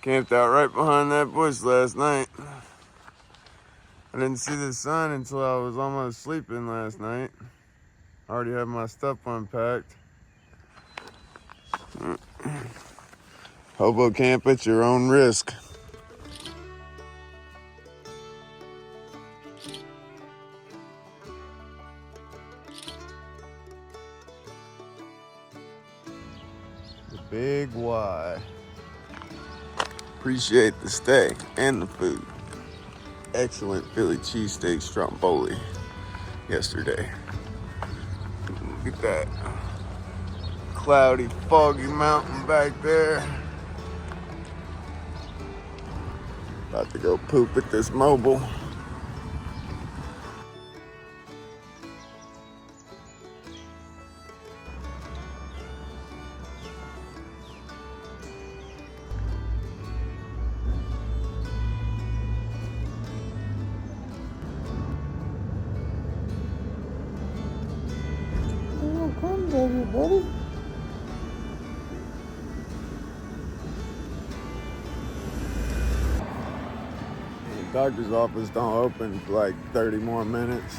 Camped out right behind that bush last night. I didn't see the sun until I was almost sleeping last night. I already had my stuff unpacked. Hobo camp at your own risk. The Big Y. Appreciate the stay and the food. Excellent Philly cheesesteak stromboli yesterday. Look at that cloudy, foggy mountain back there. About to go poop at this mobile. Come, baby, buddy. The doctor's office don't open for like 30 more minutes.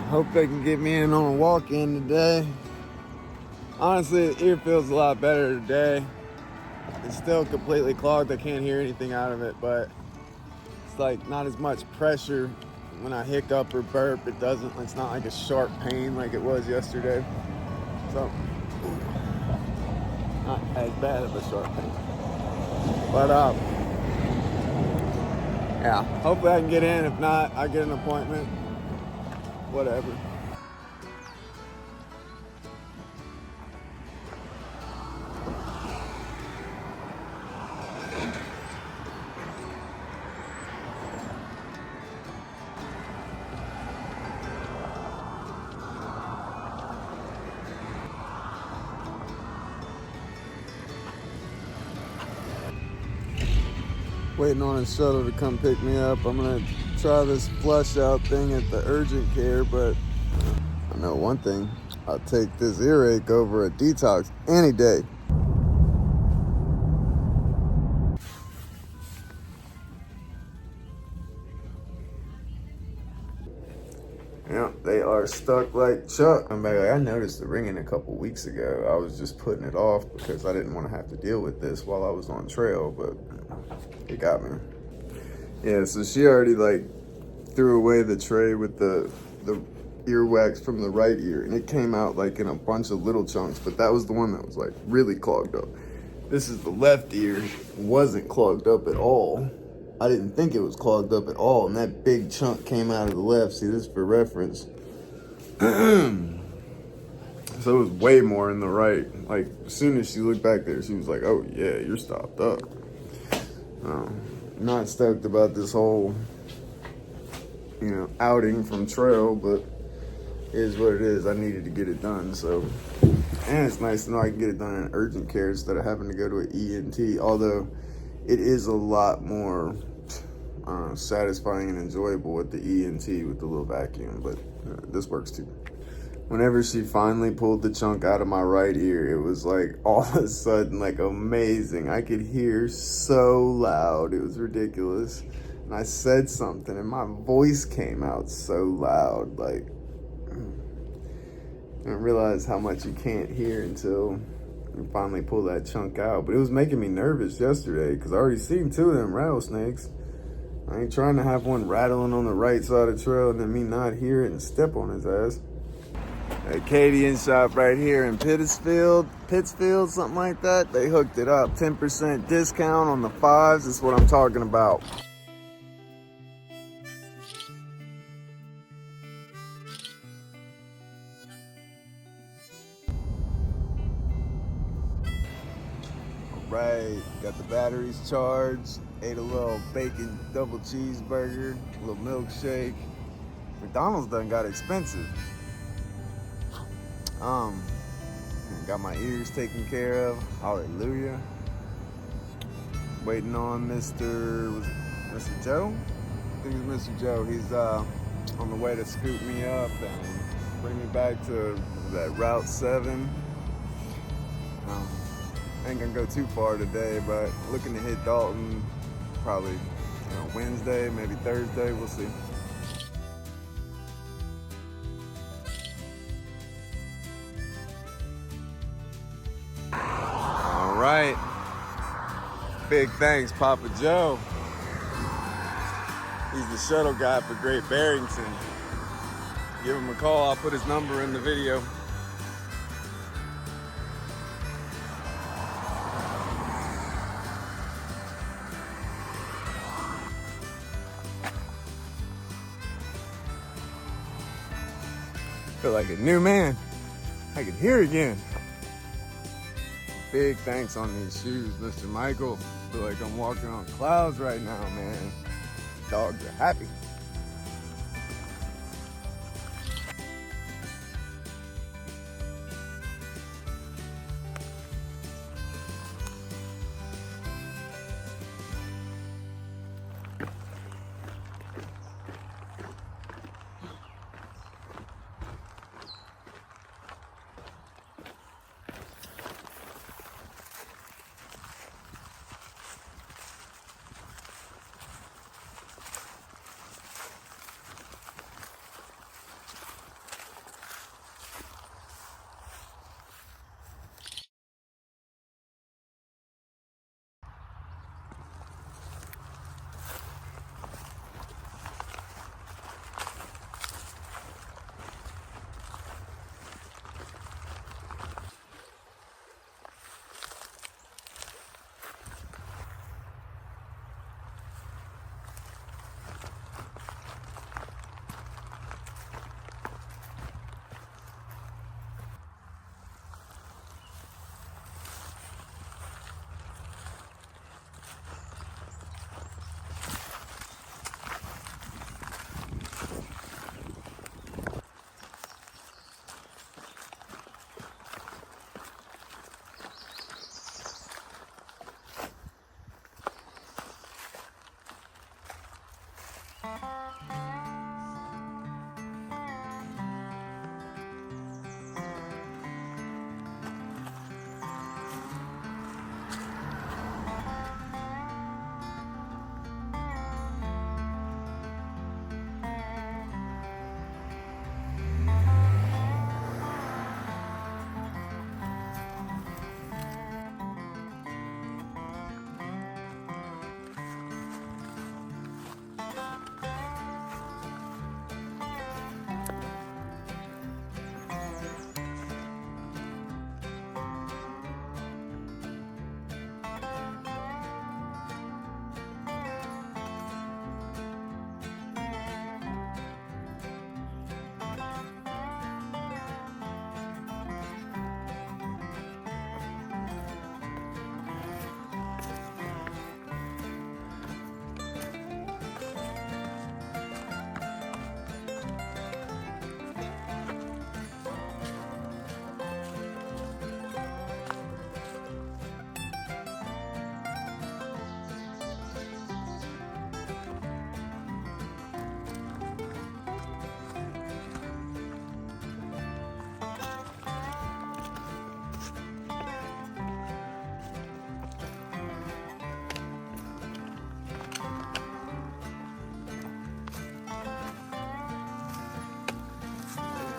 Hope they can get me in on a walk-in today. Honestly, the ear feels a lot better today. It's still completely clogged. I can't hear anything out of it, but it's like not as much pressure when I hiccup or burp. It's not like a sharp pain like it was yesterday. So, not as bad of a sharp pain. But, yeah, hopefully I can get in. If not, I get an appointment. Whatever. Waiting on a shuttle to come pick me up. I'm gonna try this flush out thing at the urgent care, but I know one thing. I'll take this earache over a detox any day. Yeah, they are stuck like Chuck. I'm back. I noticed the ringing a couple weeks ago. I was just putting it off because I didn't want to have to deal with this while I was on trail, but it got me. Yeah, so she already like threw away the tray with the earwax from the right ear, and it came out like in a bunch of little chunks, but that was the one that was like really clogged up. This is the left ear. Wasn't clogged up at all. I didn't think it was clogged up at all, and that big chunk came out of the left. See, this is for reference. So it was way more in the right. Like, as soon as she looked back there, she was like, oh yeah, you're stopped up. Not stoked about this whole, outing from trail, but it is what it is. I needed to get it done, so. And it's nice to know I can get it done in urgent care instead of having to go to an ENT, although it is a lot more satisfying and enjoyable with the ENT with the little vacuum, but this works too. Whenever she finally pulled the chunk out of my right ear, it was like all of a sudden like amazing. I could hear so loud. It was ridiculous. And I said something and my voice came out so loud. Like, I didn't realize how much you can't hear until you finally pull that chunk out. But it was making me nervous yesterday because I already seen 2 of them rattlesnakes. I ain't trying to have one rattling on the right side of the trail and then me not hear it and step on his ass. Acadian shop right here in Pittsfield, something like that. They hooked it up. 10% discount on the 5s. That's what I'm talking about. Right, got the batteries charged, ate a little bacon double cheeseburger, a little milkshake. McDonald's done got expensive. Got my ears taken care of, hallelujah. Waiting on Mr. Joe? I think it's Mr. Joe. He's on the way to scoop me up and bring me back to that Route 7. Ain't gonna go too far today, but looking to hit Dalton probably Wednesday, maybe Thursday. We'll see. All right. Big thanks, Papa Joe. He's the shuttle guy for Great Barrington. Give him a call. I'll put his number in the video. Feel like a new man. I can hear again. Big thanks on these shoes, Mr. Michael. Feel like I'm walking on clouds right now, man. Dogs are happy.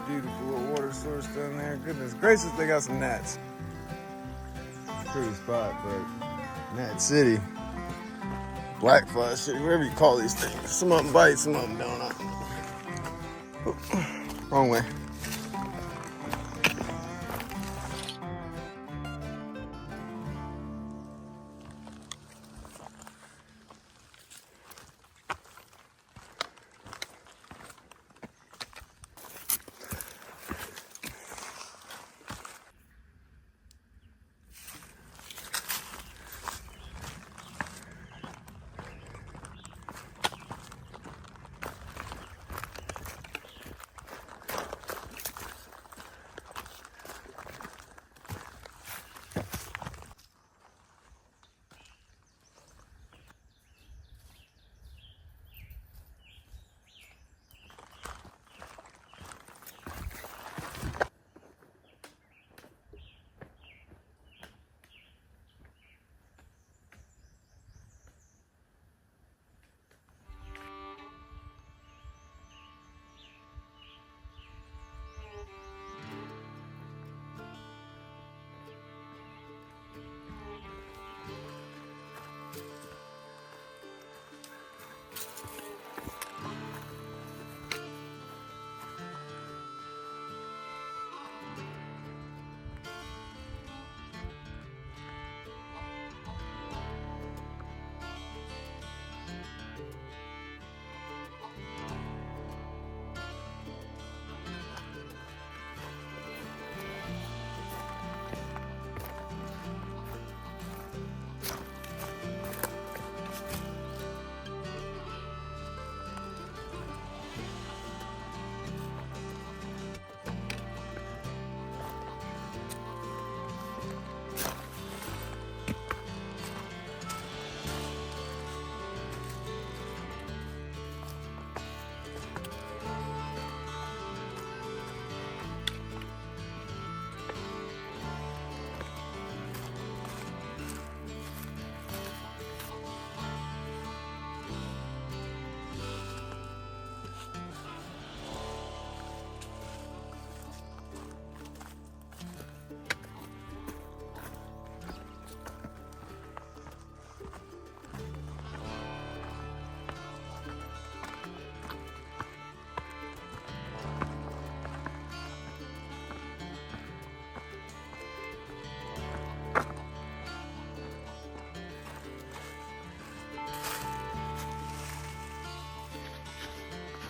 Beautiful little water source down there. Goodness gracious, they got some gnats. Pretty spot, but Gnat City, Black Fly City, whatever you call these things. Some of them bite, some of them don't. Wrong way.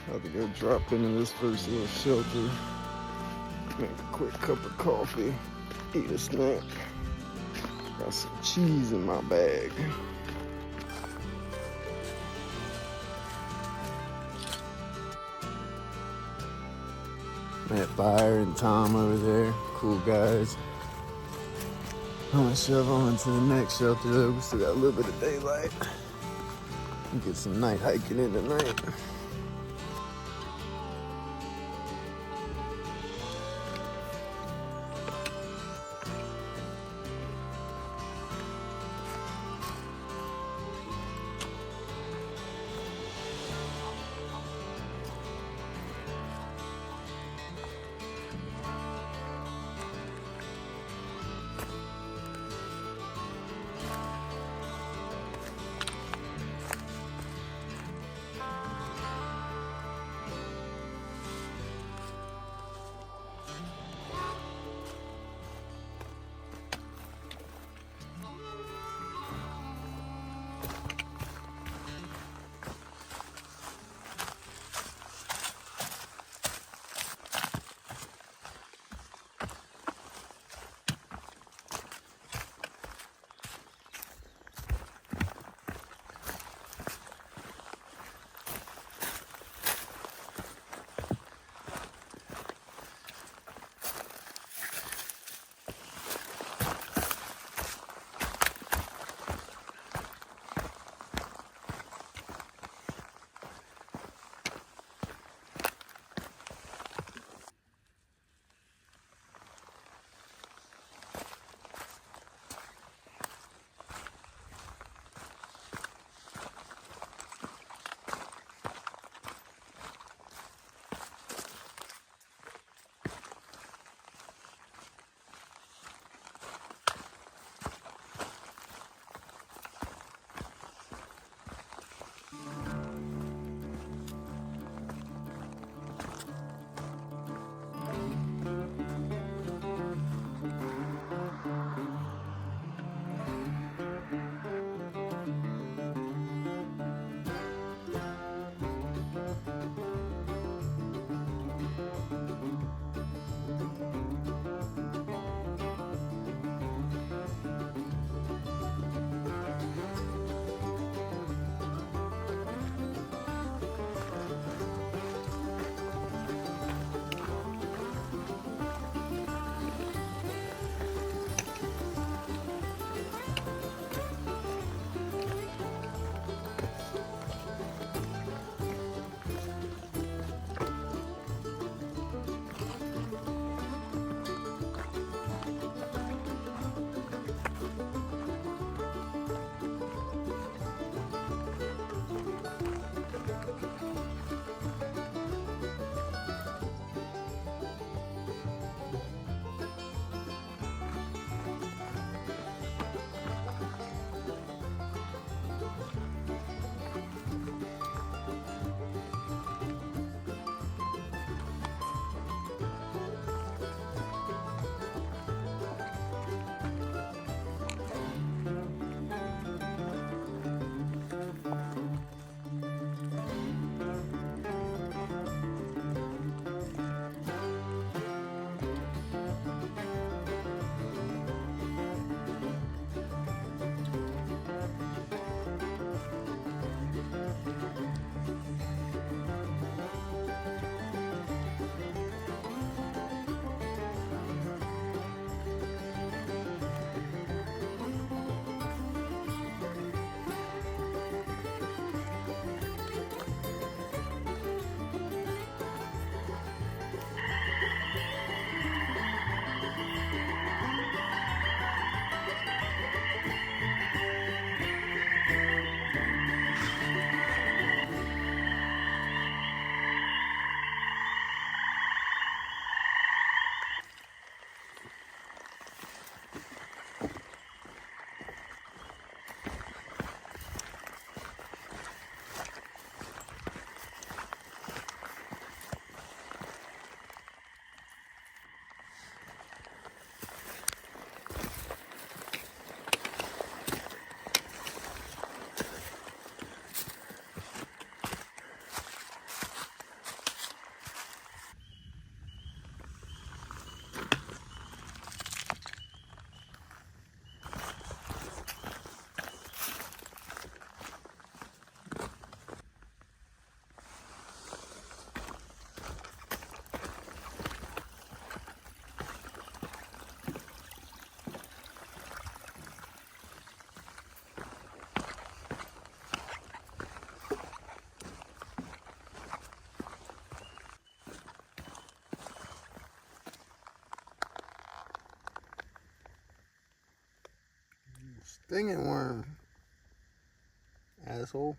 About to go drop into this first little shelter. Make a quick cup of coffee. Eat a snack. Got some cheese in my bag. Met Fire and Tom over there. Cool guys. I'm gonna shove on to the next shelter though. We still got a little bit of daylight. Get some night hiking in tonight. Stinging worm. Asshole.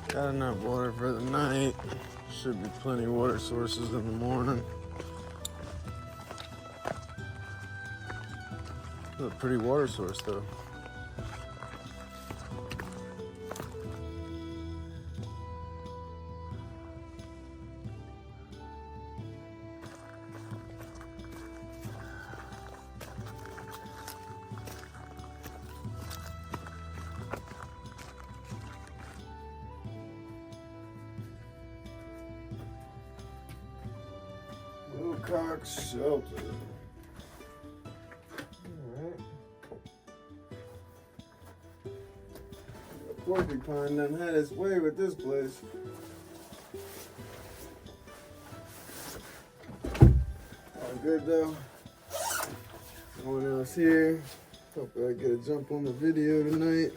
Got enough water for the night. Should be plenty of water sources in the morning. It's a pretty water source though. Wilcox Shelter. Alright. The porcupine done had its way with this place. All good though. No one else here. Hope I get a jump on the video tonight.